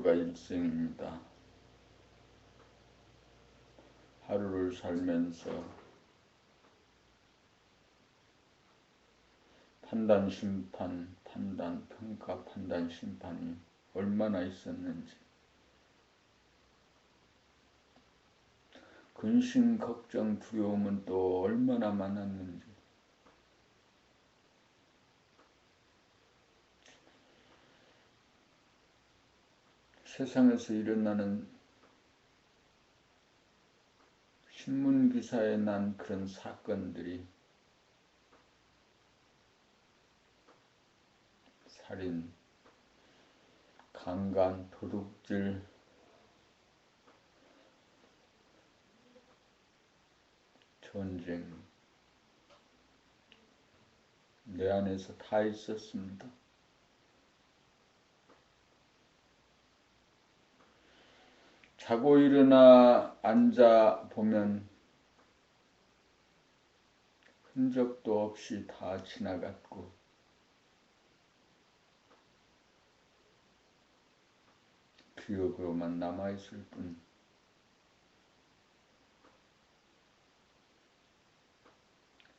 하루가 일생입니다. 하루를 살면서 판단, 심판, 판단, 평가, 판단, 심판이 얼마나 있었는지, 근심, 걱정, 두려움은 또 얼마나 많았는지, 세상에서 일어나는 신문기사에 난 그런 사건들이 살인, 강간, 도둑질, 전쟁, 내 안에서 다 있었습니다. 자고 일어나 앉아 보면 흔적도 없이 다 지나갔고, 기억으로만 남아있을 뿐,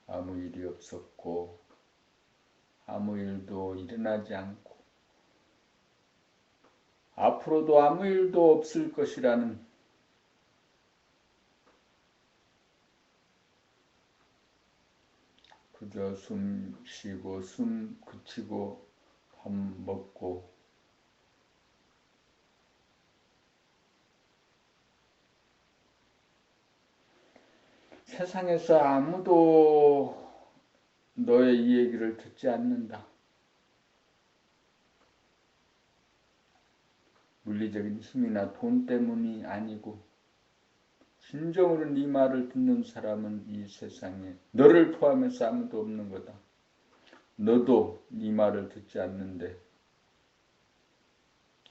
아무 일이 없었고 아무 일도 일어나지 않고 앞으로도 아무 일도 없을 것이라는 그저 숨 쉬고 숨 그치고 밥 먹고 세상에서 아무도 너의 이 얘기를 듣지 않는다. 물리적인 힘이나 돈 때문이 아니고 진정으로 네 말을 듣는 사람은 이 세상에 너를 포함해서 아무도 없는 거다. 너도 네 말을 듣지 않는데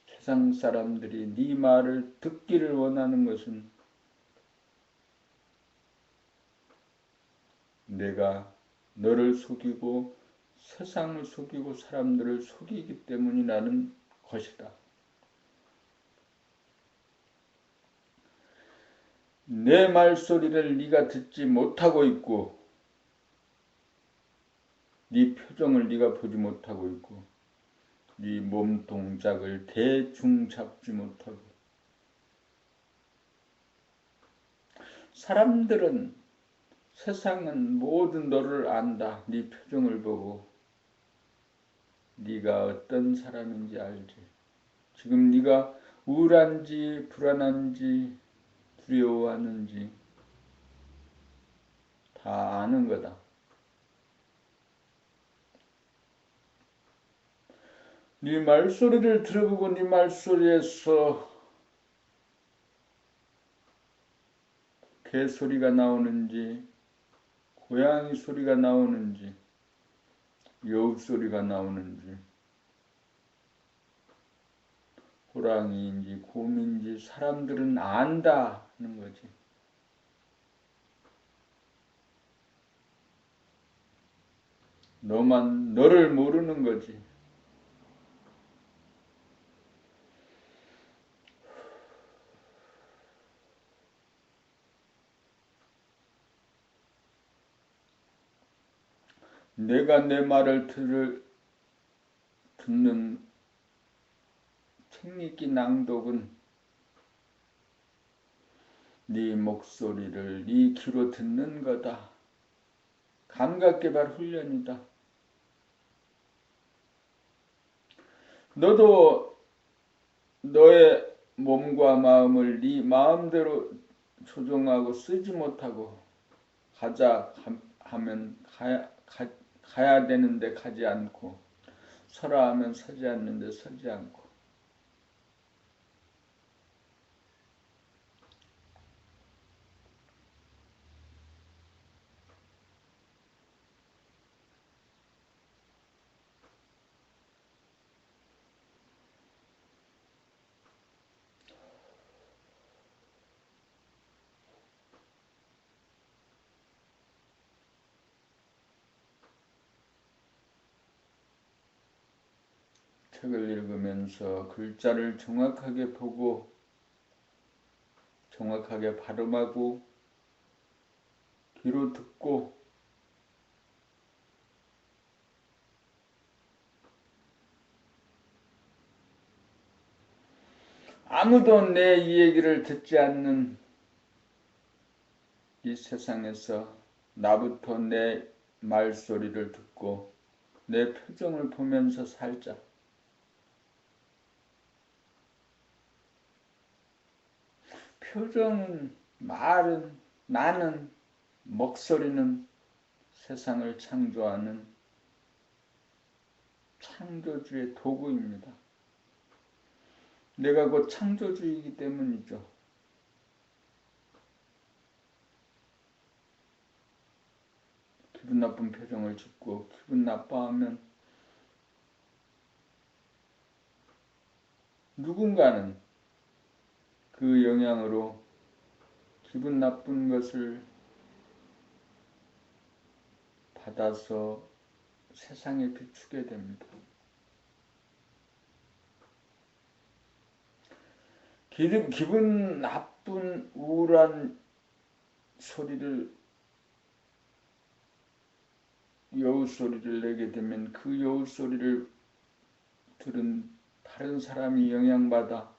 세상 사람들이 네 말을 듣기를 원하는 것은 내가 너를 속이고 세상을 속이고 사람들을 속이기 때문이라는 것이다. 내 말소리를 네가 듣지 못하고 있고 네 표정을 네가 보지 못하고 있고 네 몸 동작을 대충 잡지 못하고 사람들은 세상은 모든 너를 안다. 네 표정을 보고 네가 어떤 사람인지 알지. 지금 네가 우울한지 불안한지 두려워하는지 다 아는 거다. 네 말소리를 들어보고 네 말소리에서 개소리가 나오는지 고양이 소리가 나오는지 여우 소리가 나오는지 호랑이인지 곰인지 사람들은 안다 하는 거지. 너만 너를 모르는 거지. 내가 내 말을 듣는 책읽기 낭독은 네 목소리를 네 귀로 듣는 거다. 감각개발 훈련이다. 너도 너의 몸과 마음을 네 마음대로 조종하고 쓰지 못하고 가자 하면 가야 되는데 가지 않고 서라 하면 서지 않는데 서지 않고 책을 읽으면서 글자를 정확하게 보고 정확하게 발음하고 귀로 듣고 아무도 내 이 얘기를 듣지 않는 이 세상에서 나부터 내 말소리를 듣고 내 표정을 보면서 살자. 표정은, 말은, 나는, 목소리는 세상을 창조하는 창조주의 도구입니다. 내가 곧 창조주이기 때문이죠. 기분 나쁜 표정을 짓고 기분 나빠하면 누군가는 그 영향으로 기분 나쁜 것을 받아서 세상에 비추게 됩니다. 기분 나쁜 우울한 소리를 여우 소리를 내게 되면 그 여우 소리를 들은 다른 사람이 영향받아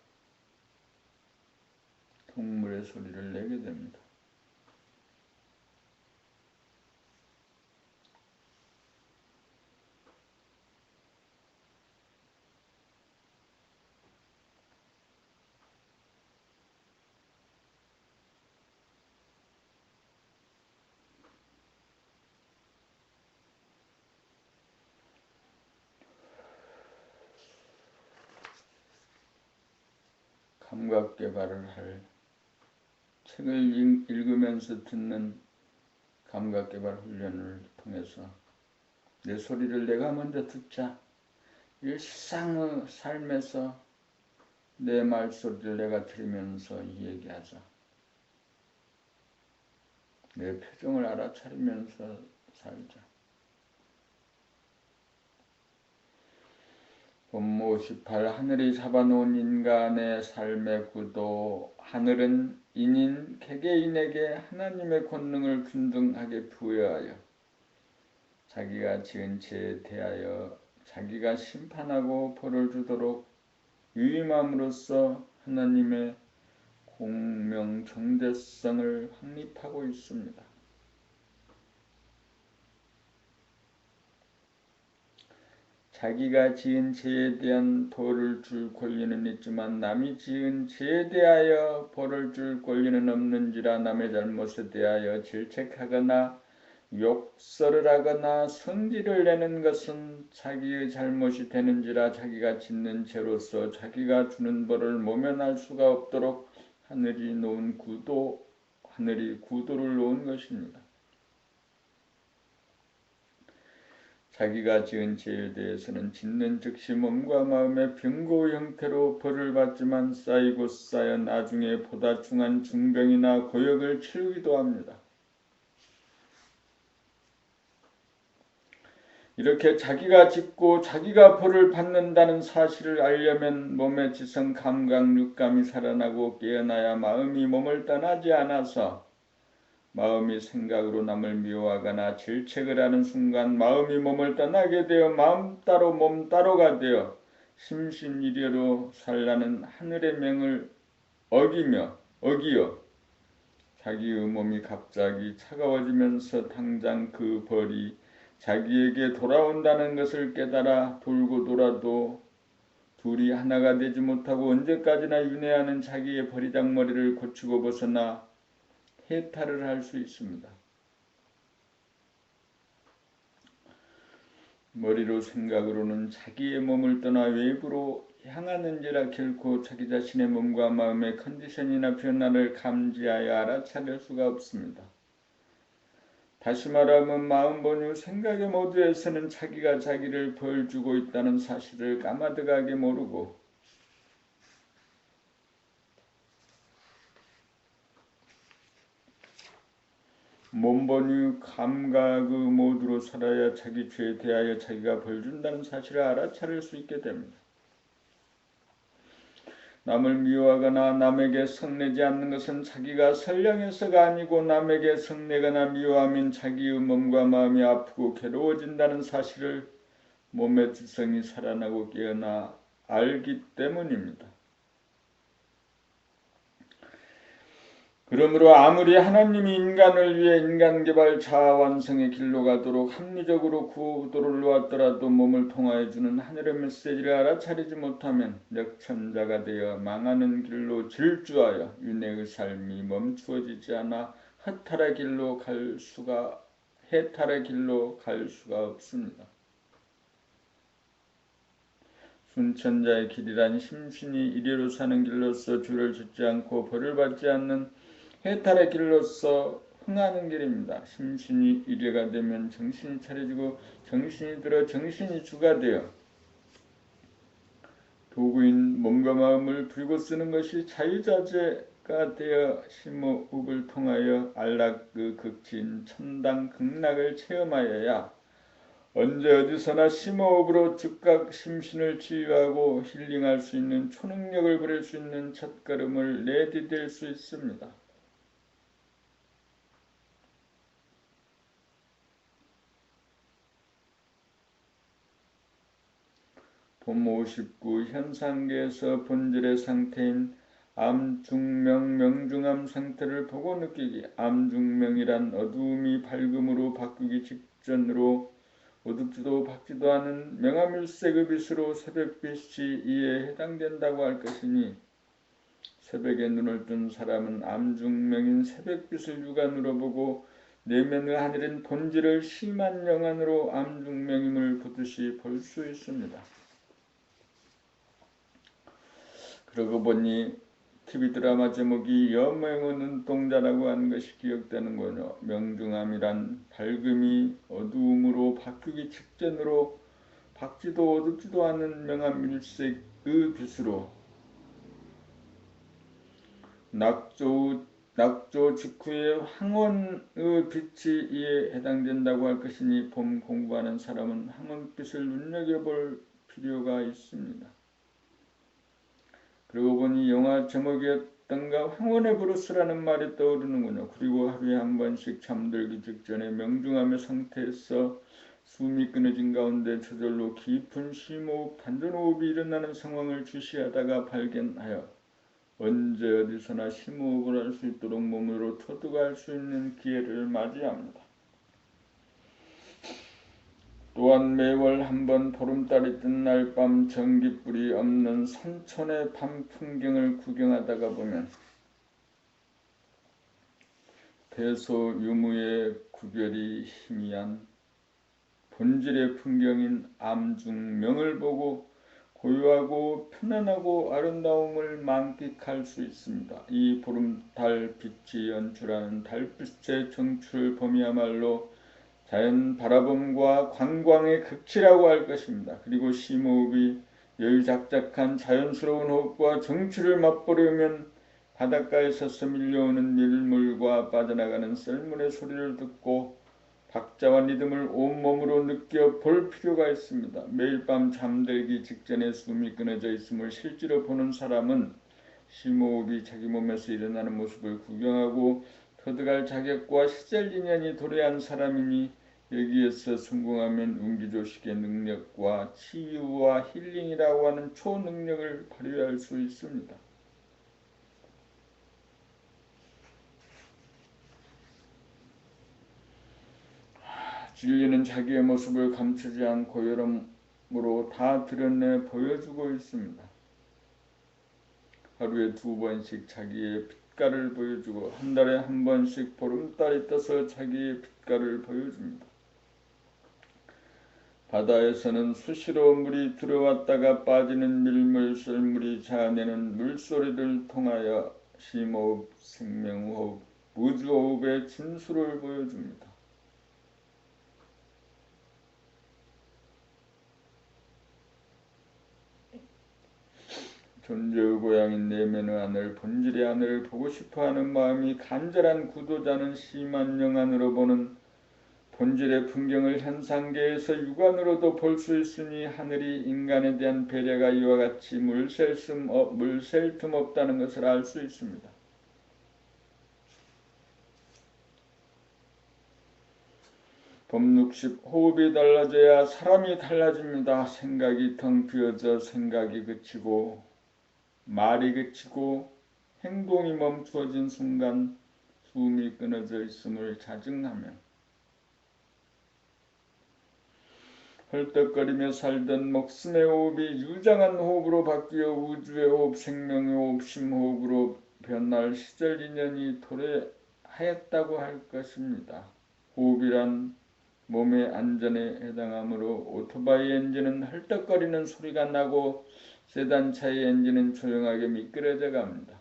동물의 소리를 내게 됩니다. 감각 개발을 할 책을 읽으면서 듣는 감각 개발 훈련을 통해서 내 소리를 내가 먼저 듣자. 일상의 삶에서 내 말소리를 내가 들으면서 얘기하자. 내 표정을 알아차리면서 살자. 본모 58 하늘이 잡아놓은 인간의 삶의 구도. 하늘은 인인 개개인에게 하나님의 권능을 균등하게 부여하여 자기가 지은 죄에 대하여 자기가 심판하고 벌을 주도록 유임함으로써 하나님의 공명 정대성을 확립하고 있습니다. 자기가 지은 죄에 대한 벌을 줄 권리는 있지만 남이 지은 죄에 대하여 벌을 줄 권리는 없는지라. 남의 잘못에 대하여 질책하거나 욕설을 하거나 성질을 내는 것은 자기의 잘못이 되는지라. 자기가 짓는 죄로서 자기가 주는 벌을 모면할 수가 없도록 하늘이 구도를 놓은 것입니다. 자기가 지은 죄에 대해서는 짓는 즉시 몸과 마음의 병고 형태로 벌을 받지만 쌓이고 쌓여 나중에 보다 중한 중병이나 고역을 치르기도 합니다. 이렇게 자기가 짓고 자기가 벌을 받는다는 사실을 알려면 몸의 지성 감각 육감이 살아나고 깨어나야 마음이 몸을 떠나지 않아서 마음이 생각으로 남을 미워하거나 질책을 하는 순간 마음이 몸을 떠나게 되어 마음 따로 몸 따로가 되어 심신일여로 살라는 하늘의 명을 어기어 자기의 몸이 갑자기 차가워지면서 당장 그 벌이 자기에게 돌아온다는 것을 깨달아 돌고 돌아도 둘이 하나가 되지 못하고 언제까지나 윤회하는 자기의 버리장머리를 고치고 벗어나 해탈을 할 수 있습니다. 머리로 생각으로는 자기의 몸을 떠나 외부로 향하는지라 결코 자기 자신의 몸과 마음의 컨디션이나 변화를 감지하여 알아차릴 수가 없습니다. 다시 말하면 마음 본유 생각의 모두에서는 자기가 자기를 벌주고 있다는 사실을 까마득하게 모르고 몸본유 감각의 모두로 살아야 자기 죄에 대하여 자기가 벌준다는 사실을 알아차릴 수 있게 됩니다. 남을 미워하거나 남에게 성내지 않는 것은 자기가 선량해서가 아니고 남에게 성내거나 미워하면 자기의 몸과 마음이 아프고 괴로워진다는 사실을 몸의 지성이 살아나고 깨어나 알기 때문입니다. 그러므로 아무리 하나님이 인간을 위해 인간개발 자아완성의 길로 가도록 합리적으로 구도를 놓았더라도 몸을 통하여 주는 하늘의 메시지를 알아차리지 못하면 역천자가 되어 망하는 길로 질주하여 윤회의 삶이 멈추어지지 않아 해탈의 길로 갈 수가 없습니다. 순천자의 길이란 심신이 이리로 사는 길로서 죄를 짓지 않고 벌을 받지 않는 해탈의 길로서 흥하는 길입니다. 심신이 이래가 되면 정신이 차려지고 정신이 들어 정신이 주가 되어 도구인 몸과 마음을 부리고 쓰는 것이 자유자재가 되어 심호흡을 통하여 안락의 극치인 천당 극락을 체험하여야 언제 어디서나 심호흡으로 즉각 심신을 치유하고 힐링할 수 있는 초능력을 부릴 수 있는 첫걸음을 내디딜 수 있습니다. 봄 59 현상계에서 본질의 상태인 암중명 명중암 상태를 보고 느끼기. 암중명이란 어두움이 밝음으로 바뀌기 직전으로 어둡지도 밝지도 않은 명암일색의 빛으로 새벽빛이 이에 해당된다고 할 것이니 새벽에 눈을 뜬 사람은 암중명인 새벽빛을 육안으로 보고 내면의 하늘인 본질을 심한 영안으로 암중명임을 보듯이 볼 수 있습니다. 그러고 보니 TV 드라마 제목이 여명의 눈동자라고 하는 것이 기억되는군요. 명중암이란 밝음이 어두움으로 바뀌기 직전으로 밝지도 어둡지도 않은 명암일색의 빛으로 낙조 직후의 황혼의 빛이 이에 해당된다고 할 것이니 봄 공부하는 사람은 황혼빛을 눈여겨볼 필요가 있습니다. 그러고 보니 영화 제목이었던가 황혼의 브루스라는 말이 떠오르는군요. 그리고 하루에 한 번씩 잠들기 직전에 명중암의 상태에서 숨이 끊어진 가운데 저절로 깊은 심호흡, 단전호흡이 일어나는 상황을 주시하다가 발견하여 언제 어디서나 심호흡을 할 수 있도록 몸으로 터득할 수 있는 기회를 맞이합니다. 또한 매월 한 번 보름달이 뜬 날 밤 전깃불이 없는 산촌의 밤 풍경을 구경하다가 보면 대소 유무의 구별이 희미한 본질의 풍경인 암중명을 보고 고요하고 편안하고 아름다움을 만끽할 수 있습니다. 이 보름달 빛이 연출하는 달빛의 정출 봄이야말로 자연 바라봄과 관광의 극치라고 할 것입니다. 그리고 심호흡이 여유작작한 자연스러운 호흡과 정취를 맛보려면 바닷가에서 밀려오는 밀물과 빠져나가는 썰물의 소리를 듣고 박자와 리듬을 온몸으로 느껴볼 필요가 있습니다. 매일 밤 잠들기 직전에 숨이 끊어져 있음을 실제로 보는 사람은 심호흡이 자기 몸에서 일어나는 모습을 구경하고 터득할 자격과 시절 인연이 도래한 사람이니 여기에서 성공하면 운기조식의 능력과 치유와 힐링이라고 하는 초능력을 발휘할 수 있습니다. 진리는 자기의 모습을 감추지 않고 여러모로 다 드러내 보여주고 있습니다. 하루에 2번씩 자기의 빛깔을 보여주고 한 달에 한 번씩 보름달이 떠서 자기의 빛깔을 보여줍니다. 바다에서는 수시로 물이 들어왔다가 빠지는 밀물 썰물이 자아내는 물소리를 통하여 심호흡, 생명호흡, 우주호흡의 진수를 보여줍니다. 존재의 고향인 내면의 하늘, 본질의 하늘을 보고 싶어하는 마음이 간절한 구도자는 심한 영안으로 보는 본질의 풍경을 현상계에서 육안으로도 볼 수 있으니 하늘이 인간에 대한 배려가 이와 같이 물샐 틈 없다는 것을 알 수 있습니다. 법 60. 호흡이 달라져야 사람이 달라집니다. 생각이 텅 비어져 생각이 그치고 말이 그치고 행동이 멈추어진 순간 숨이 끊어져 있음을 자증하며 헐떡거리며 살던 목숨의 호흡이 유장한 호흡으로 바뀌어 우주의 호흡, 생명의 호흡, 심호흡으로 변할 시절 인연이 도래하였다고 할 것입니다. 호흡이란 몸의 안전에 해당하므로 오토바이 엔진은 헐떡거리는 소리가 나고 세단차의 엔진은 조용하게 미끄러져 갑니다.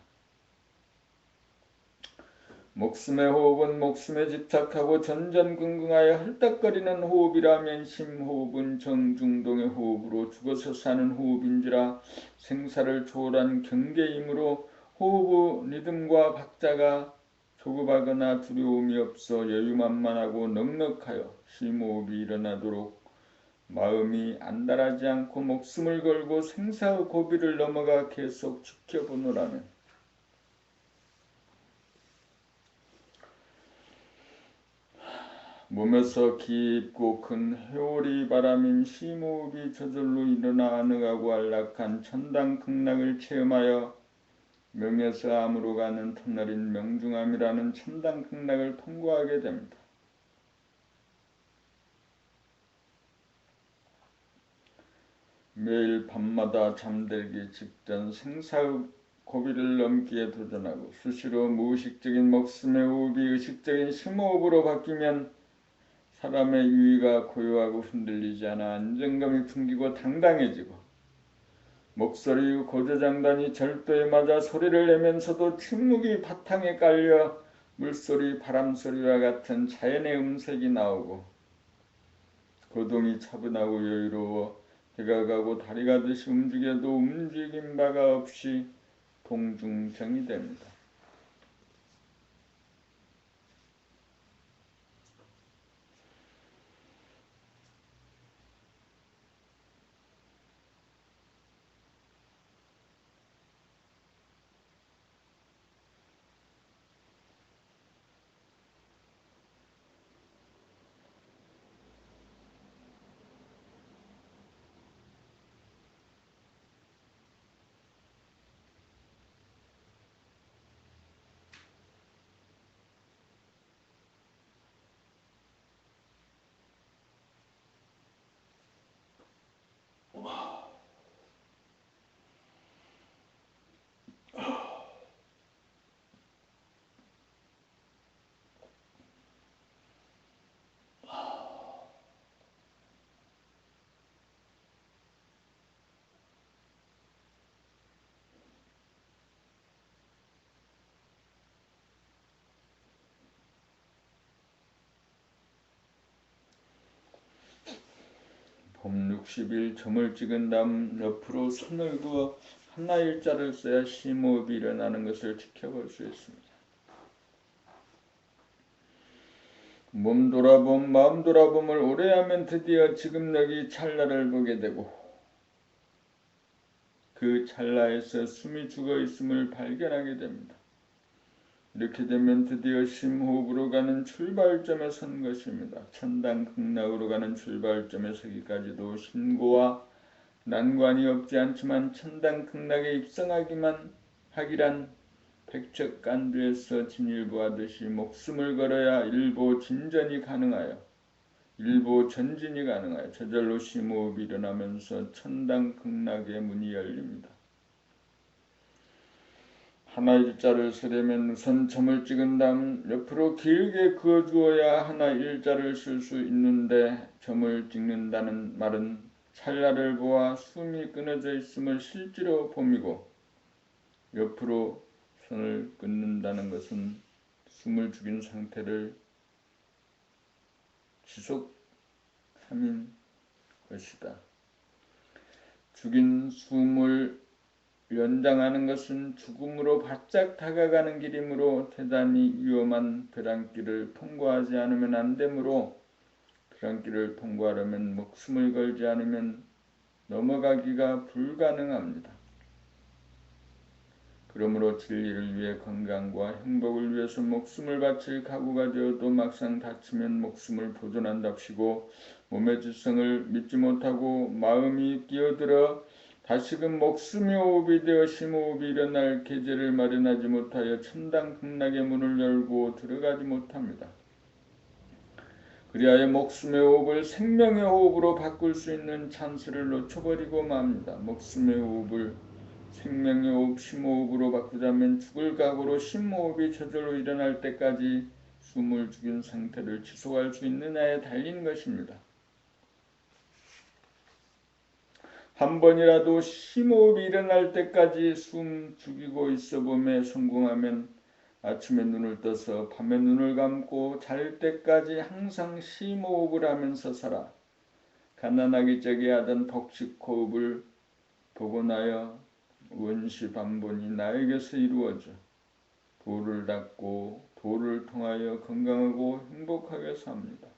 목숨의 호흡은 목숨에 집착하고 전전긍긍하여 헐떡거리는 호흡이라면 심호흡은 정중동의 호흡으로 죽어서 사는 호흡인지라 생사를 초월한 경계이므로 호흡의 리듬과 박자가 조급하거나 두려움이 없어 여유만만하고 넉넉하여 심호흡이 일어나도록 마음이 안달하지 않고 목숨을 걸고 생사의 고비를 넘어가 계속 지켜보노라면 몸에서 깊고 큰 회오리 바람인 심호흡이 저절로 일어나 안흥하고 안락한 천당극락을 체험하여 명에서 암으로 가는 터널인 명중암이라는 천당극락을 통과하게 됩니다. 매일 밤마다 잠들기 직전 생사의 고비를 넘기에 도전하고 수시로 무의식적인 목숨의 호흡이 의식적인 심호흡으로 바뀌면 사람의 유의가 고요하고 흔들리지 않아 안정감이 풍기고 당당해지고 목소리의 고조장단이 절도에 맞아 소리를 내면서도 침묵이 바탕에 깔려 물소리, 바람소리와 같은 자연의 음색이 나오고 거동이 차분하고 여유로워 해가 가고 다리가 듯이 움직여도 움직임 바가 없이 동중정이 됩니다. 봄 60일 점을 찍은 다음 옆으로 손을 그어 하나 일자를 써야 심호흡이 일어나는 것을 지켜볼 수 있습니다. 몸 돌아봄, 마음 돌아봄을 오래 하면 드디어 지금 여기 찰나를 보게 되고 그 찰나에서 숨이 죽어 있음을 발견하게 됩니다. 이렇게 되면 드디어 심호흡으로 가는 출발점에 선 것입니다. 천당극락으로 가는 출발점에 서기까지도 신고와 난관이 없지 않지만 천당극락에 입성하기만 하기란 백척간두에서 진일보하듯이 목숨을 걸어야 일보 진전이 가능하여 일보 전진이 가능하여 저절로 심호흡이 일어나면서 천당극락의 문이 열립니다. 하나 일자를 쓰려면 우선 점을 찍은 다음 옆으로 길게 그어주어야 하나 일자를 쓸 수 있는데 점을 찍는다는 말은 찰나를 보아 숨이 끊어져 있음을 실제로 봄이고 옆으로 손을 끊는다는 것은 숨을 죽인 상태를 지속함인 것이다. 죽인 숨을 연장하는 것은 죽음으로 바짝 다가가는 길이므로 대단히 위험한 벼랑길을 통과하지 않으면 안 되므로 그런 길을 통과하려면 목숨을 걸지 않으면 넘어가기가 불가능합니다. 그러므로 진리를 위해 건강과 행복을 위해서 목숨을 바칠 각오가 되어도 막상 다치면 목숨을 보존한답시고 몸의 지성을 믿지 못하고 마음이 끼어들어 다시금 목숨이 호흡이 되어 심호흡이 일어날 계제를 마련하지 못하여 천당 극락의 문을 열고 들어가지 못합니다. 그리하여 목숨의 호흡을 생명의 호흡으로 바꿀 수 있는 찬스를 놓쳐버리고 맙니다. 목숨의 호흡을 생명의 호흡, 심호흡으로 바꾸자면 죽을 각오로 심호흡이 저절로 일어날 때까지 숨을 죽인 상태를 지속할 수 있느냐에 달린 것입니다. 한 번이라도 심호흡이 일어날 때까지 숨 죽이고 있어 봄에 성공하면 아침에 눈을 떠서 밤에 눈을 감고 잘 때까지 항상 심호흡을 하면서 살아. 가난하기 짝에 하던 복식호흡을 보고 나여 원시반본이 나에게서 이루어져 도를 닦고 도를 통하여 건강하고 행복하게 삽니다.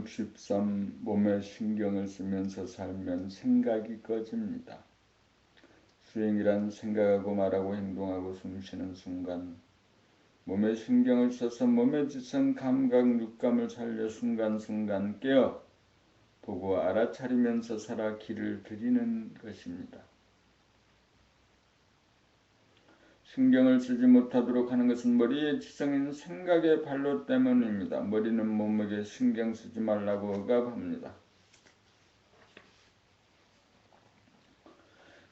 63. 몸에 신경을 쓰면서 살면 생각이 꺼집니다. 수행이란 생각하고 말하고 행동하고 숨쉬는 순간, 몸에 신경을 써서 몸의 지성 감각 육감을 살려 순간순간 깨어 보고 알아차리면서 살아 길을 들이는 것입니다. 신경을 쓰지 못하도록 하는 것은 머리의 지성인 생각의 발로 때문입니다. 머리는 몸에게 신경 쓰지 말라고 억압합니다.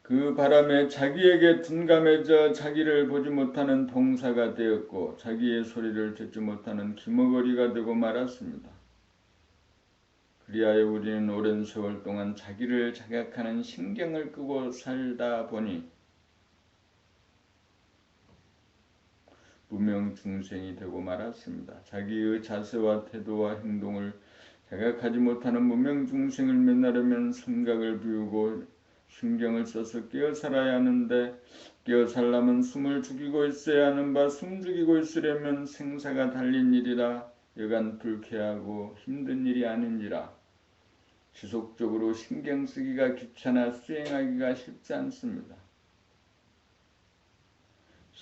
그 바람에 자기에게 둔감해져 자기를 보지 못하는 동사가 되었고 자기의 소리를 듣지 못하는 기머거리가 되고 말았습니다. 그리하여 우리는 오랜 세월 동안 자기를 자각하는 신경을 끄고 살다 보니 무명중생이 되고 말았습니다. 자기의 자세와 태도와 행동을 자각하지 못하는 무명중생을 면하려면 생각을 비우고 신경을 써서 깨어 살아야 하는데 깨어 살려면 숨을 죽이고 있어야 하는 바 숨 죽이고 있으려면 생사가 달린 일이라 여간 불쾌하고 힘든 일이 아닌지라 지속적으로 신경 쓰기가 귀찮아 수행하기가 쉽지 않습니다.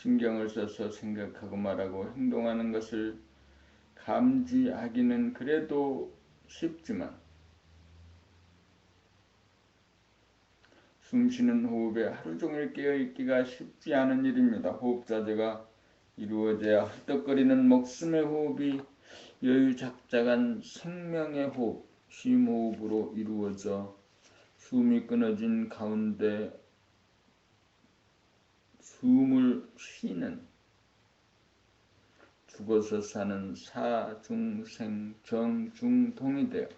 신경을 써서 생각하고 말하고 행동하는 것을 감지하기는 그래도 쉽지만 숨쉬는 호흡에 하루 종일 깨어있기가 쉽지 않은 일입니다. 호흡자제가 이루어져야 헐떡거리는 목숨의 호흡이 여유작작한 생명의 호흡, 쉼호흡으로 이루어져 숨이 끊어진 가운데 숨을 쉬는 죽어서 사는 사중생 정중동이 되어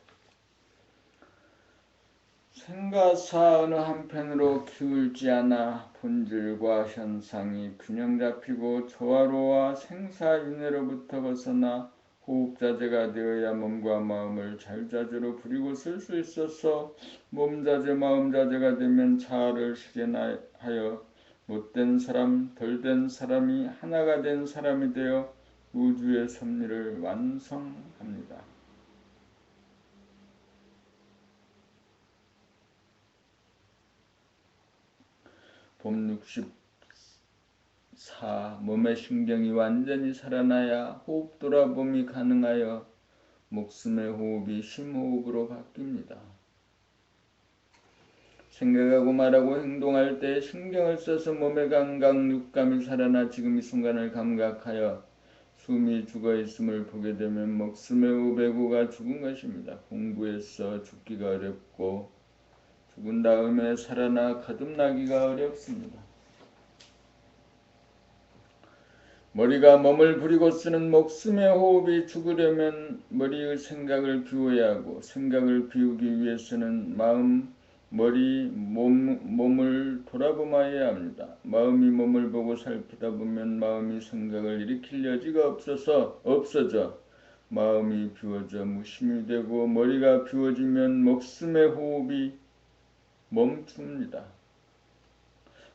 생가사 어느 한편으로 기울지 않아 본질과 현상이 균형 잡히고 조화로와 생사윤회로부터 벗어나 호흡자재가 되어야 몸과 마음을 자유자재로 부리고 쓸 수 있어서 몸자재 마음자재가 되면 자아를 실현하여 못된 사람 덜된 사람이 하나가 된 사람이 되어 우주의 섭리를 완성합니다. 봄 64. 몸의 신경이 완전히 살아나야 호흡 돌아봄이 가능하여 목숨의 호흡이 심호흡으로 바뀝니다. 생각하고 말하고 행동할 때 신경을 써서 몸의 감각, 육감이 살아나 지금 이 순간을 감각하여 숨이 죽어있음을 보게 되면 목숨의 호흡의 죽은 것입니다. 공부해서 죽기가 어렵고 죽은 다음에 살아나 거듭나기가 어렵습니다. 머리가 몸을 부리고 쓰는 목숨의 호흡이 죽으려면 머리의 생각을 비워야 하고 생각을 비우기 위해서는 마음, 머리, 몸을 돌아보아야 합니다. 마음이 몸을 보고 살피다 보면 마음이 생각을 일으킬 여지가 없어져 마음이 비워져 무심이 되고 머리가 비워지면 목숨의 호흡이 멈춥니다.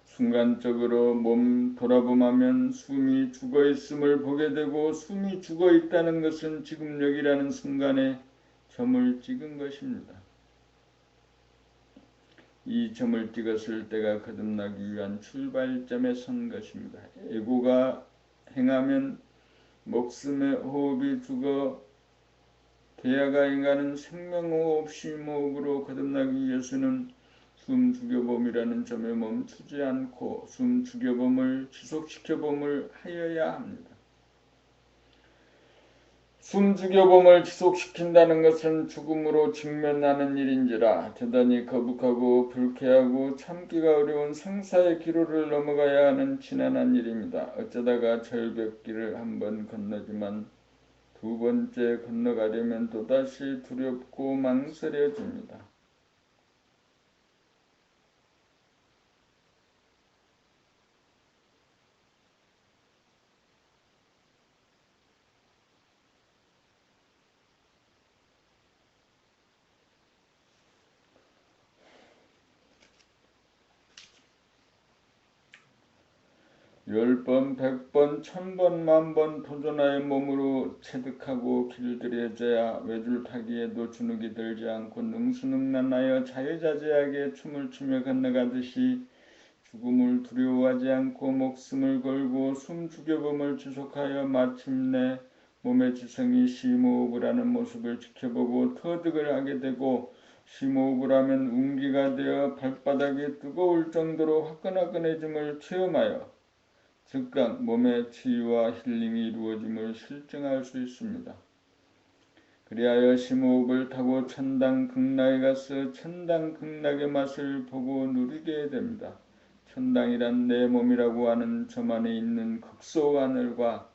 순간적으로 몸 돌아보면 숨이 죽어있음을 보게 되고 숨이 죽어있다는 것은 지금 여기라는 순간에 점을 찍은 것입니다. 이 점을 찍었을 때가 거듭나기 위한 출발점에 선 것입니다. 에고가 행하면 목숨의 호흡이 죽어 대야가 행하는 생명호흡, 쉼호흡으로 거듭나기 위해서는 숨 죽여봄이라는 점에 멈추지 않고 숨 죽여봄을 지속시켜봄을 하여야 합니다. 숨 죽여봄을 지속시킨다는 것은 죽음으로 직면하는 일인지라 대단히 거북하고 불쾌하고 참기가 어려운 생사의 기로를 넘어가야 하는 지난한 일입니다. 어쩌다가 절벽길을 한번 건너지만 두 번째 건너가려면 또다시 두렵고 망설여집니다. 10번, 100번, 1000번, 10,000번 도전하여 몸으로 체득하고 길들여져야 외줄타기에도 주눅이 들지 않고 능수능란하여 자유자재하게 춤을 추며 건너가듯이 죽음을 두려워하지 않고 목숨을 걸고 숨 죽여봄을 지속하여 마침내 몸의 지성이 심호흡을 하는 모습을 지켜보고 터득을 하게 되고, 심호흡을 하면 운기가 되어 발바닥이 뜨거울 정도로 화끈화끈해짐을 체험하여 즉각 몸의 치유와 힐링이 이루어짐을 실증할 수 있습니다. 그리하여 심호흡을 타고 천당극락에 가서 천당극락의 맛을 보고 누리게 됩니다. 천당이란 내 몸이라고 하는 점 안에 있는 극소 하늘과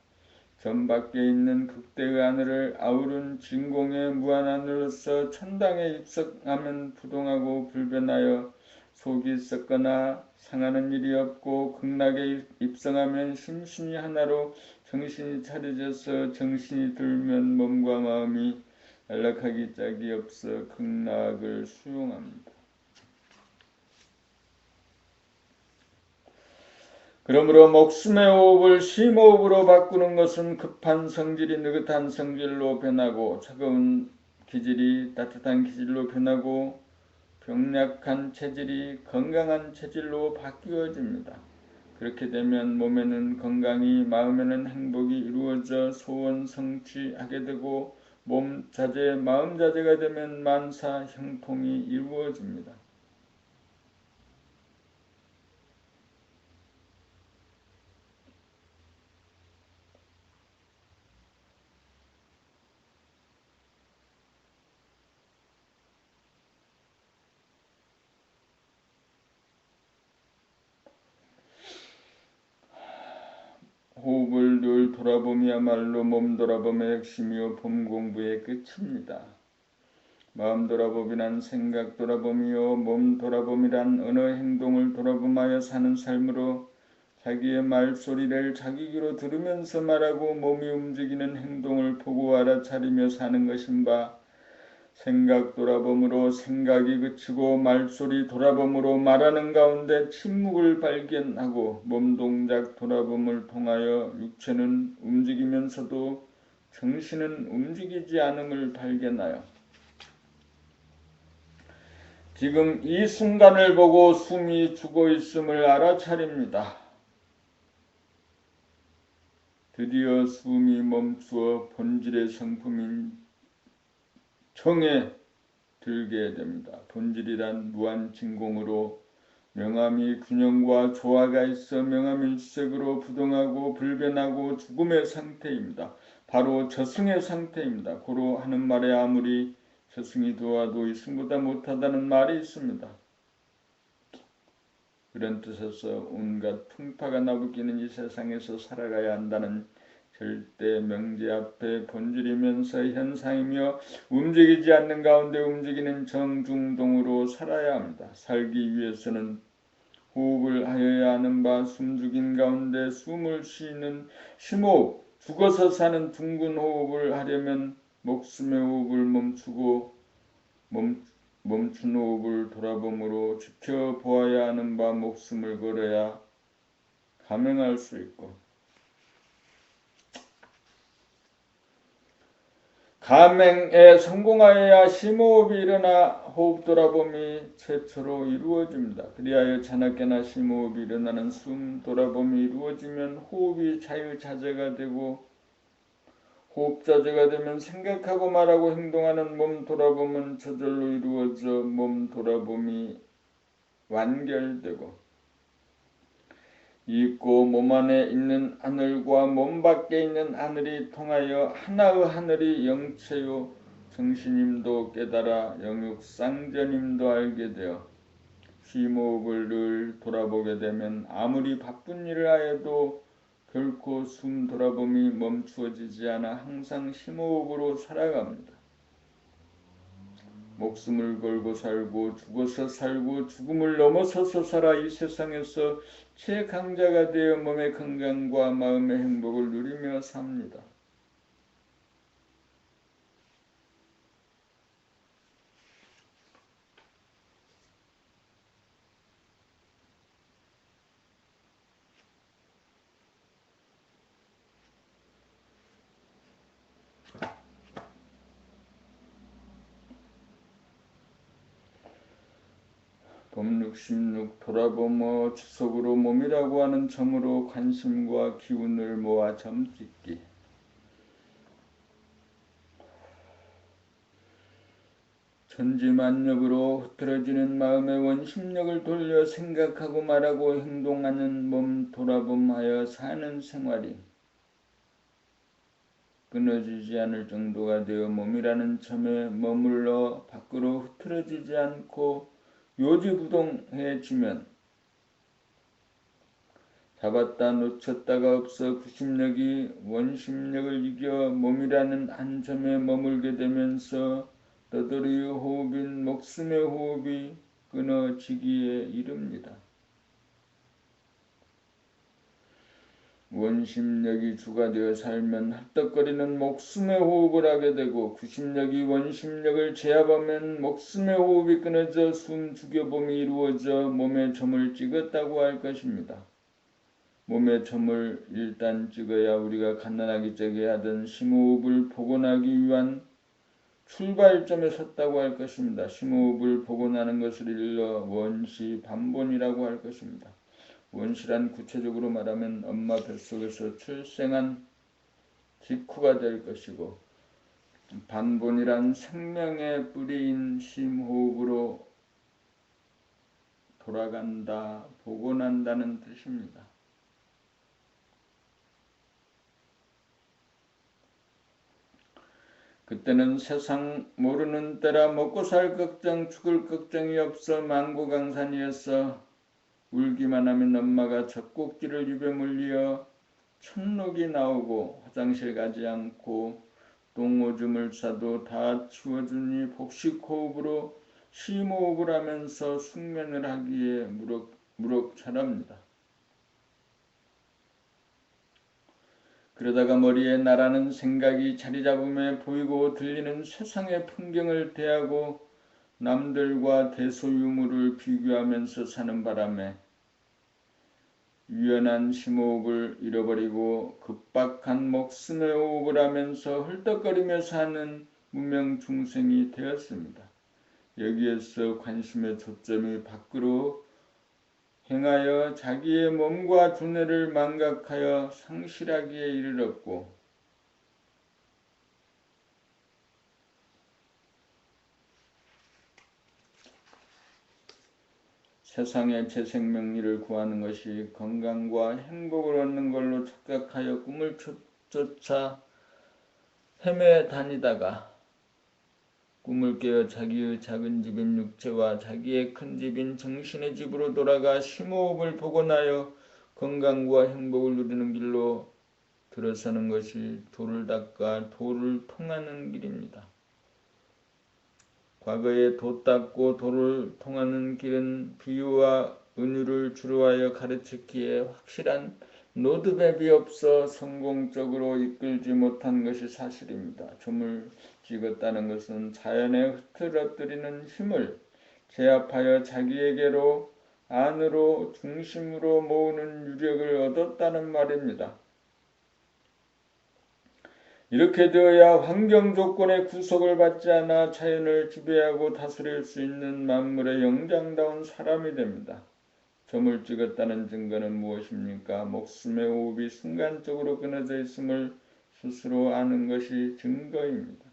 점 밖에 있는 극대의 하늘을 아우른 진공의 무한하늘로서 천당에 입성하면 부동하고 불변하여 속이 썩거나 상하는 일이 없고, 극락에 입성하면 심신이 하나로 정신이 차려져서 정신이 들면 몸과 마음이 연락하기 짝이 없어 극락을 수용합니다. 그러므로 목숨의 호흡을 심호흡으로 바꾸는 것은 급한 성질이 느긋한 성질로 변하고, 차가운 기질이 따뜻한 기질로 변하고, 병약한 체질이 건강한 체질로 바뀌어집니다. 그렇게 되면 몸에는 건강이, 마음에는 행복이 이루어져 소원 성취하게 되고, 몸 자재, 마음 자재가 되면 만사 형통이 이루어집니다. 호흡을 늘 돌아봄이야말로 몸 돌아봄의 핵심이요 봄 공부의 끝입니다. 마음 돌아봄이란 생각 돌아봄이요 몸 돌아봄이란 언어 행동을 돌아봄하여 사는 삶으로 자기의 말소리를 자기 귀로 들으면서 말하고 몸이 움직이는 행동을 보고 알아차리며 사는 것인 바, 생각 돌아봄으로 생각이 그치고 말소리 돌아봄으로 말하는 가운데 침묵을 발견하고, 몸동작 돌아봄을 통하여 육체는 움직이면서도 정신은 움직이지 않음을 발견하여 지금 이 순간을 보고 숨이 죽어 있음을 알아차립니다. 드디어 숨이 멈추어 본질의 성품인 정에 들게 됩니다. 본질이란 무한진공으로 명암이 균형과 조화가 있어 명암일색으로 부동하고 불변하고 죽음의 상태입니다. 바로 저승의 상태입니다. 고로 하는 말에 아무리 저승이 도와도 이승보다 못하다는 말이 있습니다. 그런 뜻에서 온갖 풍파가 나부끼는 이 세상에서 살아가야 한다는 절대 명제 앞에 본질이면서 현상이며 움직이지 않는 가운데 움직이는 정중동으로 살아야 합니다. 살기 위해서는 호흡을 하여야 하는 바, 숨죽인 가운데 숨을 쉬는 심호흡, 죽어서 사는 둥근 호흡을 하려면 목숨의 호흡을 멈추고 멈춘 호흡을 돌아봄으로 지켜보아야 하는 바, 목숨을 걸어야 감행할 수 있고, 감행에 성공하여야 심호흡이 일어나 호흡 돌아봄이 최초로 이루어집니다. 그리하여 자나깨나 심호흡이 일어나는 숨 돌아봄이 이루어지면 호흡이 자유자재가 되고, 호흡 자재가 되면 생각하고 말하고 행동하는 몸 돌아봄은 저절로 이루어져 몸 돌아봄이 완결되고, 있고 몸 안에 있는 하늘과 몸 밖에 있는 하늘이 통하여 하나의 하늘이 영체요 정신임도 깨달아 영육상전임도 알게 되어 심호흡을 늘 돌아보게 되면 아무리 바쁜 일을 하여도 결코 숨 돌아봄이 멈추어지지 않아 항상 심호흡으로 살아갑니다. 목숨을 걸고 살고 죽어서 살고 죽음을 넘어서서 살아 이 세상에서 최강자가 되어 몸의 건강과 마음의 행복을 누리며 삽니다. 돔66 돌아보며 지속으로 몸이라고 하는 점으로 관심과 기운을 모아 점찍기. 천지만력으로 흐트러지는 마음의 원심력을 돌려 생각하고 말하고 행동하는 몸 돌아봄하여 사는 생활이 끊어지지 않을 정도가 되어 몸이라는 점에 머물러 밖으로 흐트러지지 않고 요지부동해지면 잡았다 놓쳤다가 없어 구심력이 원심력을 이겨 몸이라는 한 점에 머물게 되면서 너덜이 호흡인 목숨의 호흡이 끊어지기에 이릅니다. 원심력이 주가 되어 살면 헐떡거리는 목숨의 호흡을 하게 되고 구심력이 원심력을 제압하면 목숨의 호흡이 끊어져 숨 죽여봄이 이루어져 몸에 점을 찍었다고 할 것입니다. 몸에 점을 일단 찍어야 우리가 갓난아기 적에 하던 심호흡을 복원하기 위한 출발점에 섰다고 할 것입니다. 심호흡을 복원하는 것을 일러 원시 반본이라고 할 것입니다. 원시란 구체적으로 말하면 엄마 뱃속에서 출생한 직후가 될 것이고 반본이란 생명의 뿌리인 심호흡으로 돌아간다, 복원한다는 뜻입니다. 그때는 세상 모르는 때라 먹고 살 걱정, 죽을 걱정이 없어 망고강산이었어. 울기만 하면 엄마가 젖꼭지를 입에 물려 천록이 나오고 화장실 가지 않고 똥오줌을 싸도 다 치워주니 복식호흡으로 심호흡을 하면서 숙면을 하기에 무럭 자랍니다. 그러다가 머리에 나라는 생각이 자리 잡으며 보이고 들리는 세상의 풍경을 대하고 남들과 대소유물을 비교하면서 사는 바람에 유연한 심호흡을 잃어버리고 급박한 목숨의 호흡을 하면서 헐떡거리며 사는 무명 중생이 되었습니다. 여기에서 관심의 초점이 밖으로 행하여 자기의 몸과 두뇌를 망각하여 상실하기에 이르렀고 세상의 재생명리를 구하는 것이 건강과 행복을 얻는 걸로 착각하여 꿈을 쫓아 헤매 다니다가 꿈을 깨어 자기의 작은 집인 육체와 자기의 큰 집인 정신의 집으로 돌아가 심호흡을 복원하여 건강과 행복을 누리는 길로 들어서는 것이 도를 닦아 도를 통하는 길입니다. 과거에 도 닦고 도를 통하는 길은 비유와 은유를 주로 하여 가르쳤기에 확실한 로드맵이 없어 성공적으로 이끌지 못한 것이 사실입니다. 점을 찍었다는 것은 자연에 흐트러뜨리는 힘을 제압하여 자기에게로 안으로 중심으로 모으는 유력을 얻었다는 말입니다. 이렇게 되어야 환경 조건의 구속을 받지 않아 자연을 지배하고 다스릴 수 있는 만물의 영장다운 사람이 됩니다. 점을 찍었다는 증거는 무엇입니까? 목숨의 호흡이 순간적으로 끊어져 있음을 스스로 아는 것이 증거입니다.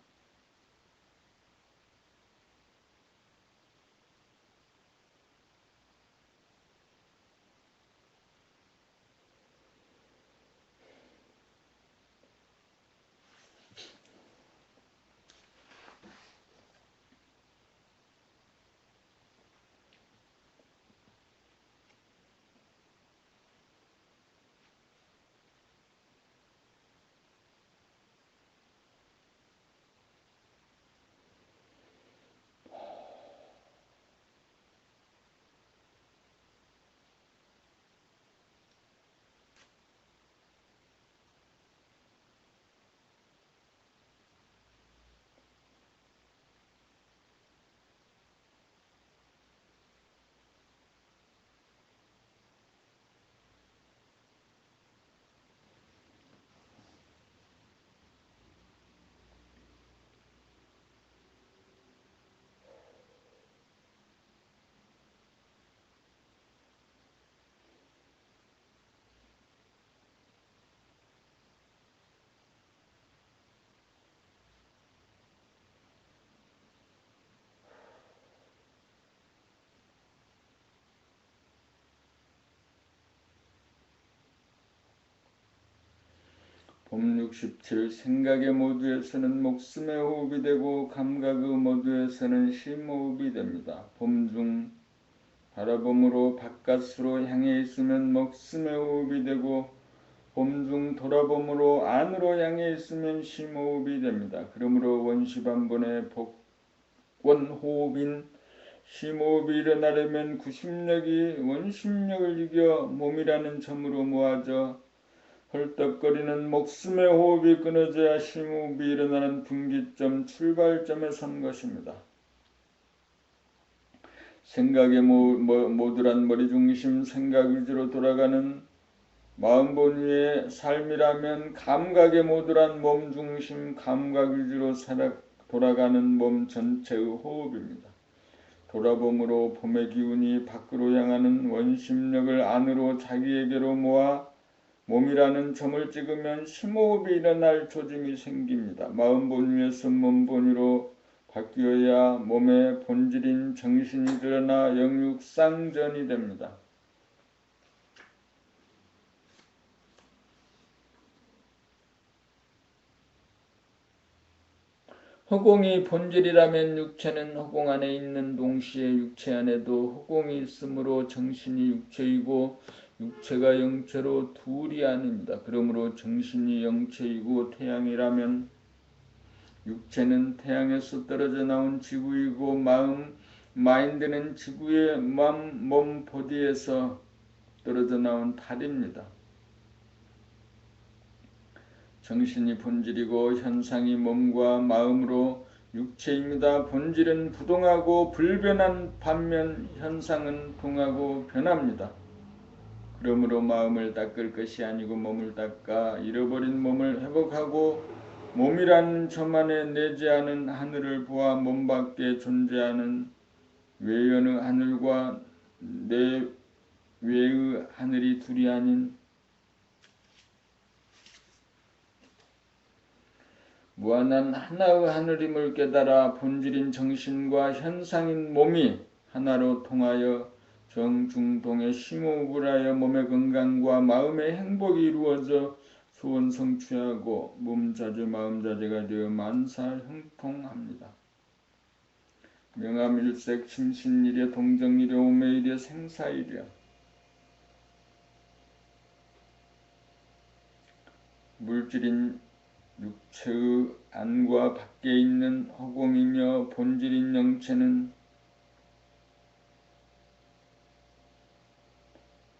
봄 67. 생각의 모두에서는 목숨의 호흡이 되고 감각의 모두에서는 심호흡이 됩니다. 봄중 바라봄으로 바깥으로 향해 있으면 목숨의 호흡이 되고 봄중 돌아봄으로 안으로 향해 있으면 심호흡이 됩니다. 그러므로 원시반본의 복원호흡인 심호흡이 일어나려면 구심력이 원심력을 이겨 몸이라는 점으로 모아져 헐떡거리는 목숨의 호흡이 끊어져야 심호흡이 일어나는 분기점 출발점에 선 것입니다. 생각의 모두란 머리중심 생각 위주로 돌아가는 마음본위의 삶이라면 감각의 모두란 몸중심 감각 위주로 돌아가는 몸 전체의 호흡입니다. 돌아봄으로 봄의 기운이 밖으로 향하는 원심력을 안으로 자기에게로 모아 몸이라는 점을 찍으면 심호흡이 일어날 조짐이 생깁니다. 마음본위에서 몸본위로 바뀌어야 몸의 본질인 정신이 드러나 영육상전이 됩니다. 허공이 본질이라면 육체는 허공 안에 있는 동시에 육체 안에도 허공이 있으므로 정신이 육체이고 육체가 영체로 둘이 아닙니다. 그러므로 정신이 영체이고 태양이라면 육체는 태양에서 떨어져 나온 지구이고 마인드는 지구의 몸 보디에서 떨어져 나온 달입니다. 정신이 본질이고 현상이 몸과 마음으로 육체입니다. 본질은 부동하고 불변한 반면 현상은 동하고 변합니다. 그러므로 마음을 닦을 것이 아니고 몸을 닦아 잃어버린 몸을 회복하고 몸이라는 점 안에 내재하는 하늘을 보아 몸 밖에 존재하는 외연의 하늘과 내외의 하늘이 둘이 아닌 무한한 하나의 하늘임을 깨달아 본질인 정신과 현상인 몸이 하나로 통하여 정중동의 심호흡을 하여 몸의 건강과 마음의 행복이 이루어져 소원 성취하고 몸자재 마음자재가 되어 만사 형통합니다. 명암일색 심신일에 동정일에 오매일에 생사일에 물질인 육체의 안과 밖에 있는 허공이며 본질인 영체는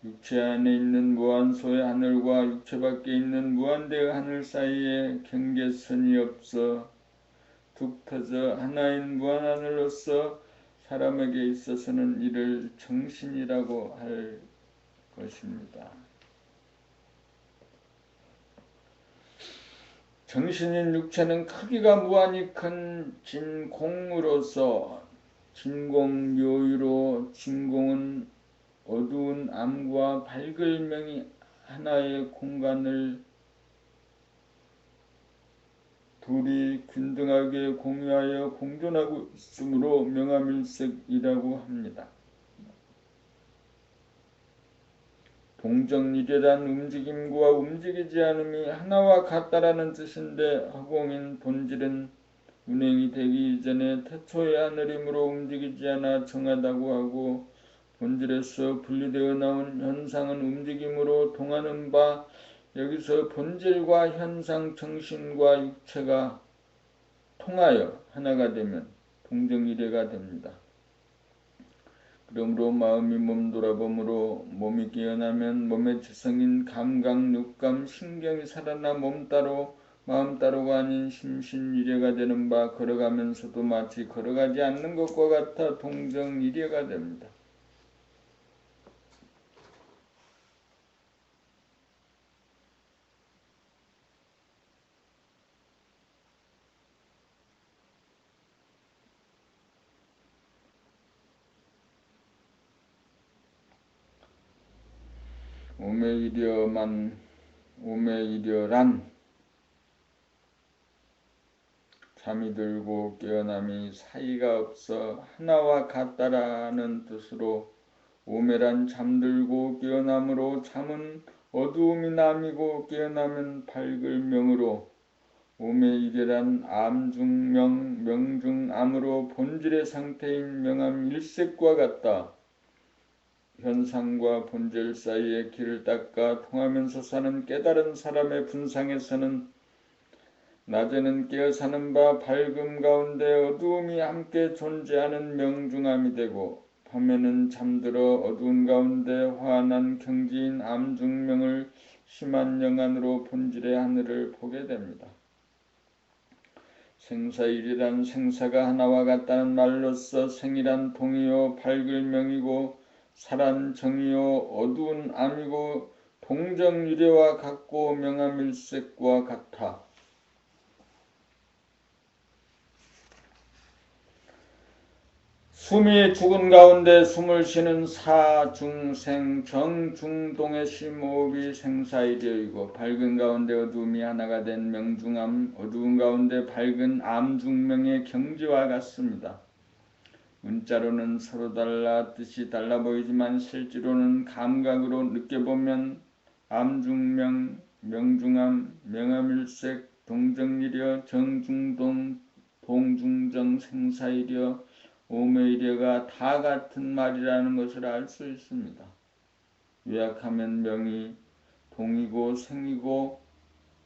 육체 안에 있는 무한소의 하늘과 육체 밖에 있는 무한대의 하늘 사이에 경계선이 없어 툭 터져 하나인 무한하늘로서 사람에게 있어서는 이를 정신이라고 할 것입니다. 정신인 육체는 크기가 무한히 큰 진공으로서 진공묘유로 진공은 어두운 암과 밝을 명이 하나의 공간을 둘이 균등하게 공유하여 공존하고 있으므로 명암일색이라고 합니다. 동정일이란 움직임과 움직이지 않음이 하나와 같다라는 뜻인데 허공인 본질은 운행이 되기 이전에 태초의 하늘이므로 움직이지 않아 정하다고 하고 본질에서 분리되어 나온 현상은 움직임으로 통하는 바 여기서 본질과 현상 정신과 육체가 통하여 하나가 되면 동정일해가 됩니다. 그러므로 마음이 몸 돌아봄으로 몸이 깨어나면 몸의 지성인 감각, 육감, 신경이 살아나 몸 따로 마음 따로가 아닌 심신일해가 되는 바 걸어가면서도 마치 걸어가지 않는 것과 같아 동정일해가 됩니다. 오매이려란 잠이 들고 깨어남이 사이가 없어 하나와 같다라는 뜻으로 오매란 잠들고 깨어남으로 잠은 어두움이 남이고 깨어나면 밝을 명으로 오매이래란 암중명 명중암으로 본질의 상태인 명암 일색과 같다. 현상과 본질 사이에 길을 닦아 통하면서 사는 깨달은 사람의 분상에서는 낮에는 깨어 사는 바 밝음 가운데 어두움이 함께 존재하는 명중암이 되고 밤에는 잠들어 어두운 가운데 환한 경지인 암중명을 심한 영안으로 본질의 하늘을 보게 됩니다. 생사일이란 생사가 하나와 같다는 말로써 생이란 동이요 밝을 명이고 사란 정이요 어두운 암이고 동정유래와 같고 명암일색과 같아. 숨이 죽은 가운데 숨을 쉬는 사중생 정중동의 심호흡이 생사일이이고 밝은 가운데 어두움이 하나가 된 명중암 어두운 가운데 밝은 암중명의 경지와 같습니다. 문자로는 서로 달라 뜻이 달라 보이지만 실제로는 감각으로 느껴보면 암중명, 명중암, 명암일색, 동정일여, 정중동, 동중정, 생사일여, 오매일여가 다 같은 말이라는 것을 알 수 있습니다. 요약하면 명이 동이고 생이고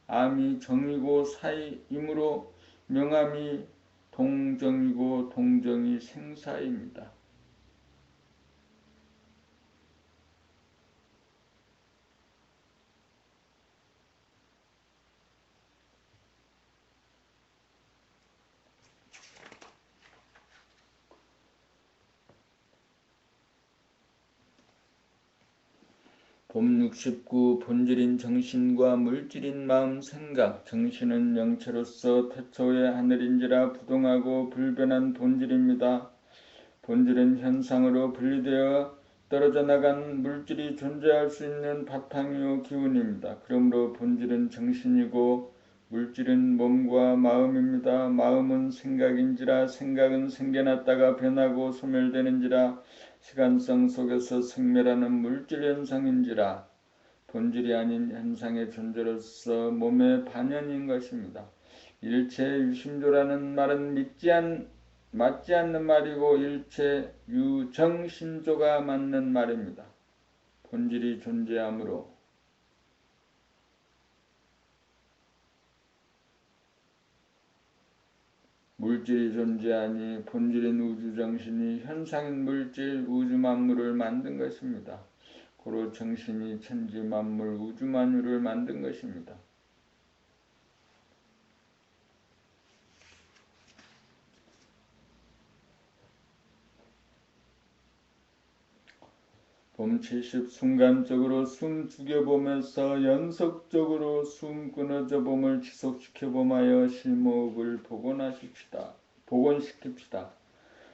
암이 정이고 사이이므로 명암이 동정이고 동정이 생사입니다. 봄 69 본질인 정신과 물질인 마음 생각 정신은 영체로서 태초의 하늘인지라 부동하고 불변한 본질입니다. 본질은 현상으로 분리되어 떨어져 나간 물질이 존재할 수 있는 바탕이요 기운입니다. 그러므로 본질은 정신이고 물질은 몸과 마음입니다. 마음은 생각인지라 생각은 생겨났다가 변하고 소멸되는지라 시간성 속에서 생멸하는 물질 현상인지라 본질이 아닌 현상의 존재로서 몸의 반연인 것입니다. 일체 유심조라는 말은 맞지 않는 말이고 일체 유정심조가 맞는 말입니다. 본질이 존재하므로 물질이 존재하니 본질인 우주정신이 현상인 물질 우주만물을 만든 것입니다. 고로 정신이 천지만물 우주만유를 만든 것입니다. 봄 70 순간적으로 숨 죽여보면서 연속적으로 숨 끊어져 봄을 지속시켜봄하여 심호흡을 복원시킵시다.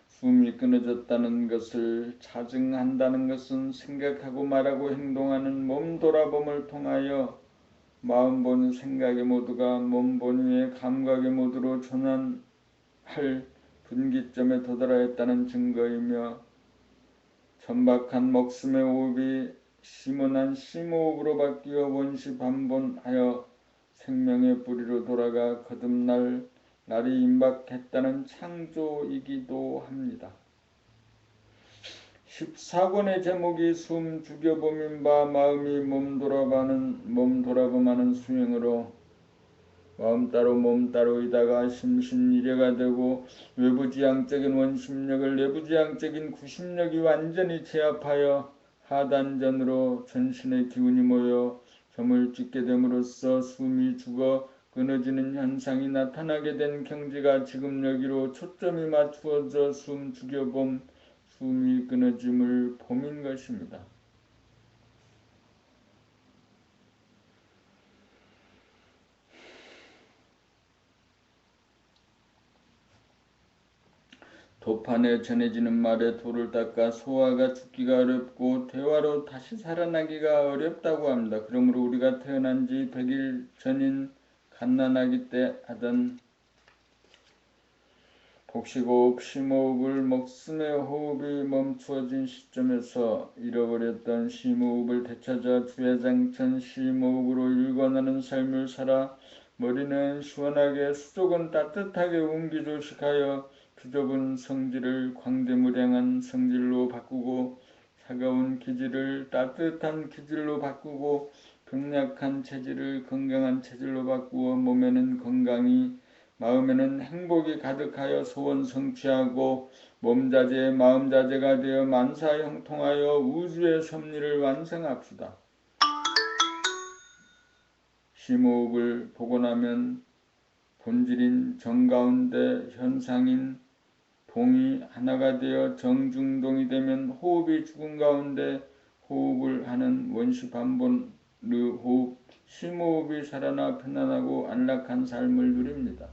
숨이 끊어졌다는 것을 자증한다는 것은 생각하고 말하고 행동하는 몸 돌아봄을 통하여 마음 본위 생각의 모두가 몸 본위의 감각의 모두로 전환할 분기점에 도달하였다는 증거이며 천박한 목숨의 호흡이 심원한 심호흡으로 바뀌어 원시반본하여 생명의 뿌리로 돌아가 거듭날 날이 임박했다는 창조이기도 합니다. 14권의 제목이 숨 죽여봄인 바 마음이 몸 돌아봄하는 수행으로 마음 따로 몸 따로이다가 심신일해가 되고 외부지향적인 원심력을 내부지향적인 구심력이 완전히 제압하여 하단전으로 전신의 기운이 모여 점을 찍게 됨으로써 숨이 죽어 끊어지는 현상이 나타나게 된 경지가 지금 여기로 초점이 맞추어져 숨 죽여봄, 숨이 끊어짐을 봄인 것입니다. 도판에 전해지는 말에 돌을 닦아 소화가 죽기가 어렵고 대화로 다시 살아나기가 어렵다고 합니다. 그러므로 우리가 태어난 지 100일 전인 갓난아기 때 하던 톡쉬호흡, 심호흡을 먹음의 호흡이 멈추어진 시점에서 잃어버렸던 심호흡을 되찾아 주야장천 심호흡으로 일관하는 삶을 살아 머리는 시원하게 수족은 따뜻하게 운기조식하여 비좁은 성질을 광대무량한 성질로 바꾸고 차가운 기질을 따뜻한 기질로 바꾸고 병약한 체질을 건강한 체질로 바꾸어 몸에는 건강이 마음에는 행복이 가득하여 소원 성취하고 몸자재 마음자재가 되어 만사형통하여 우주의 섭리를 완성합시다. 심호흡을 보고 나면 본질인 정가운데 현상인 동이 하나가 되어 정중동이 되면 호흡이 죽은 가운데 호흡을 하는 원시반본의 호흡, 심호흡이 살아나 편안하고 안락한 삶을 누립니다.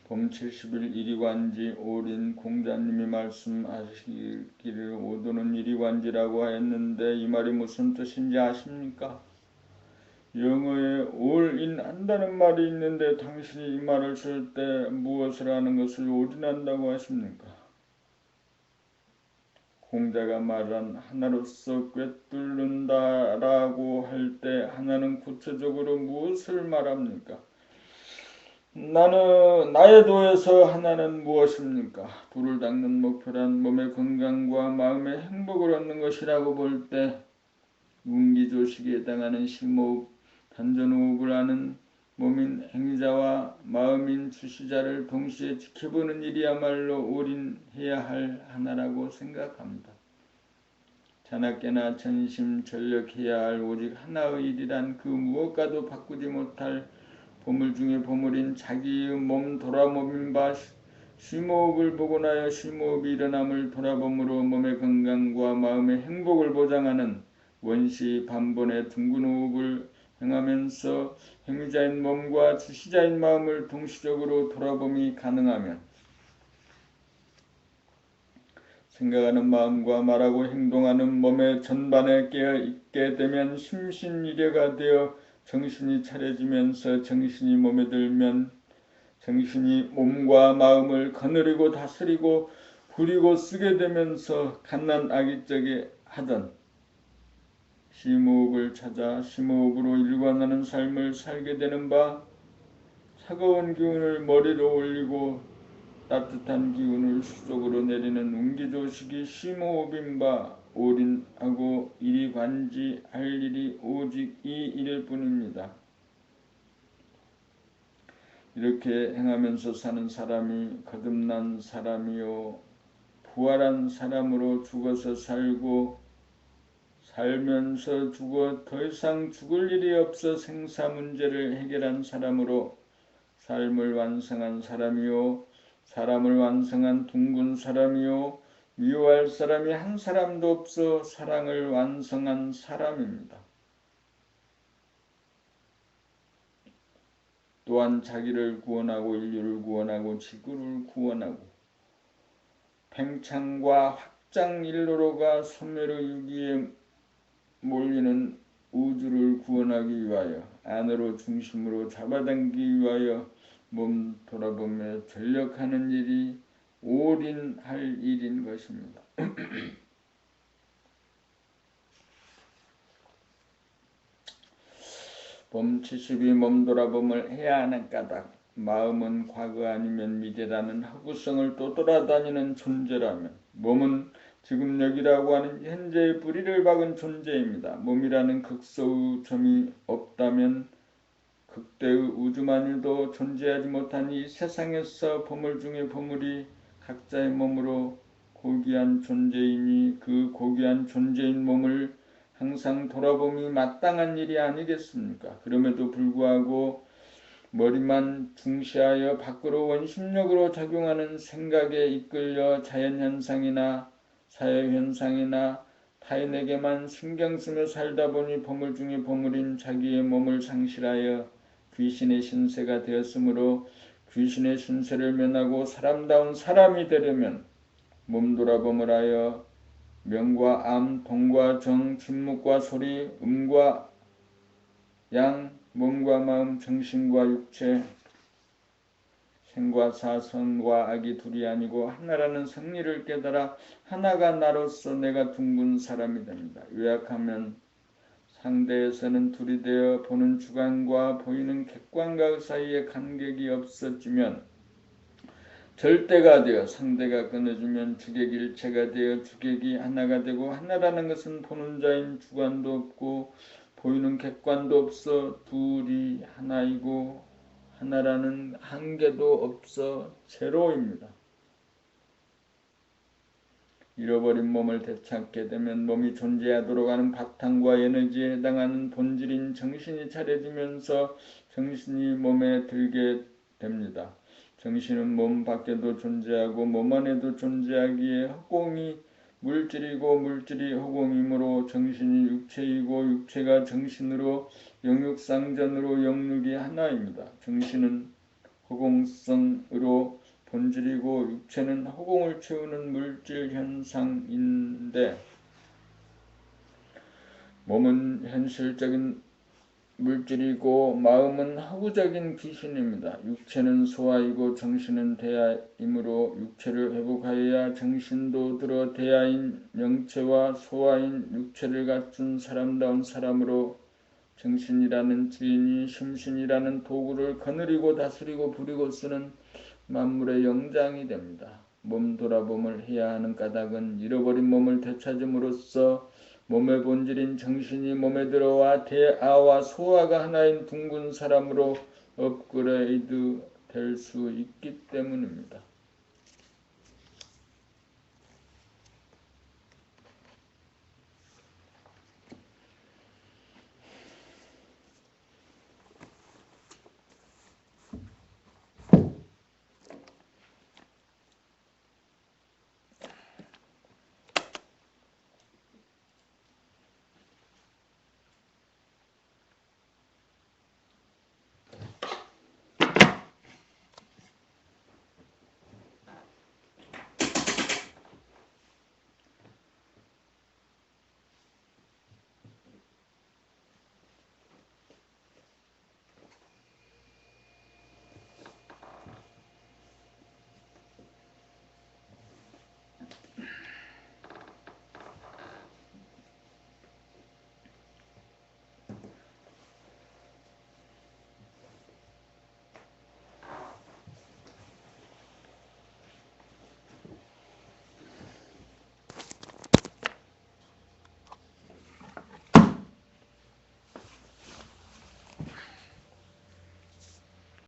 봄 70일 이리관지 오린 공자님이 말씀하시기를 오도는 이리관지라고 하였는데 이 말이 무슨 뜻인지 아십니까? 영어에 all in 한다는 말이 있는데 당신이 이 말을 쓸 때 무엇을 하는 것을 올인한다고 하십니까? 공자가 말한 하나로서 꿰뚫는다라고 할 때 하나는 구체적으로 무엇을 말합니까? 나의 도에서 하나는 무엇입니까? 불을 닦는 목표란 몸의 건강과 마음의 행복을 얻는 것이라고 볼 때 운기조식에 해당하는 심호흡, 단전호흡을 하는 몸인 행위자와 마음인 주시자를 동시에 지켜보는 일이야말로 올인해야 할 하나라고 생각합니다. 자나깨나 전심전력해야 할 오직 하나의 일이란 그 무엇과도 바꾸지 못할 보물 중에 보물인 자기의 몸 돌아보민 바 심호흡을 보고 나여 심호흡이 일어남을 돌아봄으로 몸의 건강과 마음의 행복을 보장하는 원시 반본의 둥근 호흡을 행하면서 행위자인 몸과 주시자인 마음을 동시적으로 돌아봄이 가능하면 생각하는 마음과 말하고 행동하는 몸의 전반에 깨어 있게 되면 심신일해가 되어 정신이 차려지면서 정신이 몸에 들면 정신이 몸과 마음을 거느리고 다스리고 부리고 쓰게 되면서 갓난 아기적에 하던 심호흡을 찾아 심호흡으로 일관하는 삶을 살게 되는 바 차가운 기운을 머리로 올리고 따뜻한 기운을 수족으로 내리는 운기조식이 심호흡인 바 올인하고 이리관지 할 일이 오직 이 일일 뿐입니다. 이렇게 행하면서 사는 사람이 거듭난 사람이요 부활한 사람으로 죽어서 살고 살면서 죽어 더 이상 죽을 일이 없어 생사 문제를 해결한 사람으로 삶을 완성한 사람이요 사람을 완성한 둥근 사람이요 미워할 사람이 한 사람도 없어 사랑을 완성한 사람입니다. 또한 자기를 구원하고 인류를 구원하고 지구를 구원하고 팽창과 확장일로로가 소멸의 유기에 몰리는 우주를 구원하기 위하여 안으로 중심으로 잡아당기기 위하여 몸 돌아보며 전력하는 일이 올인할 일인 것입니다. 봄 70이 몸 돌아봄을 해야 하는 까닭 마음은 과거 아니면 미래라는 허구성을 또 돌아다니는 존재라면 몸은 지금 여기라고 하는 현재의 뿌리를 박은 존재입니다. 몸이라는 극소의 점이 없다면 극대의 우주만일도 존재하지 못한 이 세상에서 보물 중에 보물이 각자의 몸으로 고귀한 존재이니 그 고귀한 존재인 몸을 항상 돌아봄이 마땅한 일이 아니겠습니까? 그럼에도 불구하고 머리만 중시하여 밖으로 원심력으로 작용하는 생각에 이끌려 자연현상이나 사회현상이나 타인에게만 신경 쓰며 살다 보니 보물 중에 보물인 자기의 몸을 상실하여 귀신의 신세가 되었으므로 귀신의 신세를 면하고 사람다운 사람이 되려면 몸 돌아봄을 하여 명과 암, 동과 정, 침묵과 소리, 음과 양, 몸과 마음, 정신과 육체, 생과 사, 선과 악이 둘이 아니고 하나라는 승리를 깨달아 하나가 나로서 내가 둥근 사람이 됩니다. 요약하면 상대에서는 둘이 되어 보는 주관과 보이는 객관과 사이에 간격이 없어지면 절대가 되어 상대가 끊어지면 주객일체가 되어 주객이 하나가 되고 하나라는 것은 보는 자인 주관도 없고 보이는 객관도 없어 둘이 하나이고 하나라는 한계도 없어 제로입니다. 잃어버린 몸을 되찾게 되면 몸이 존재하도록 하는 바탕과 에너지에 해당하는 본질인 정신이 차려지면서 정신이 몸에 들게 됩니다. 정신은 몸 밖에도 존재하고 몸 안에도 존재하기에 허공이 물질이고 물질이 허공이므로 정신이 육체이고 육체가 정신으로 영육상전으로 영육이 하나입니다. 정신은 허공성으로 본질이고 육체는 허공을 채우는 물질 현상인데 몸은 현실적인 물질이고 마음은 허구적인 귀신입니다. 육체는 소아이고 정신은 대아이므로 육체를 회복하여야 정신도 들어 대아인 영체와 소아인 육체를 갖춘 사람다운 사람으로 정신이라는 주인이 심신이라는 도구를 거느리고 다스리고 부리고 쓰는 만물의 영장이 됩니다. 몸 돌아봄을 해야 하는 까닭은 잃어버린 몸을 되찾음으로써 몸의 본질인 정신이 몸에 들어와 대아와 소아가 하나인 둥근 사람으로 업그레이드 될 수 있기 때문입니다.